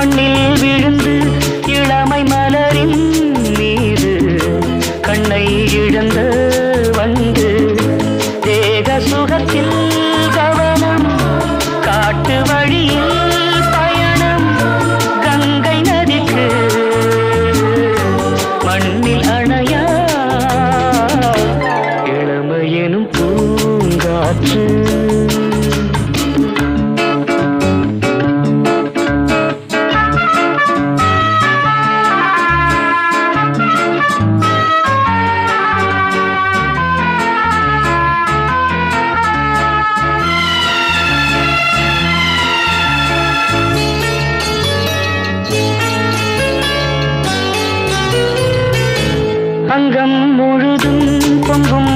மண்ணில் விழுந்து இளமை மலரின் மீது கண்ணை இழந்த வந்து தேக சுகத்தில் கவனம் காட்டு வழியில் பயணம் கங்கை நதிக்கு மண்ணில் அணையா இளமையெனும் பூங்காற்று அங்கம் முழுதும் பொங்கும்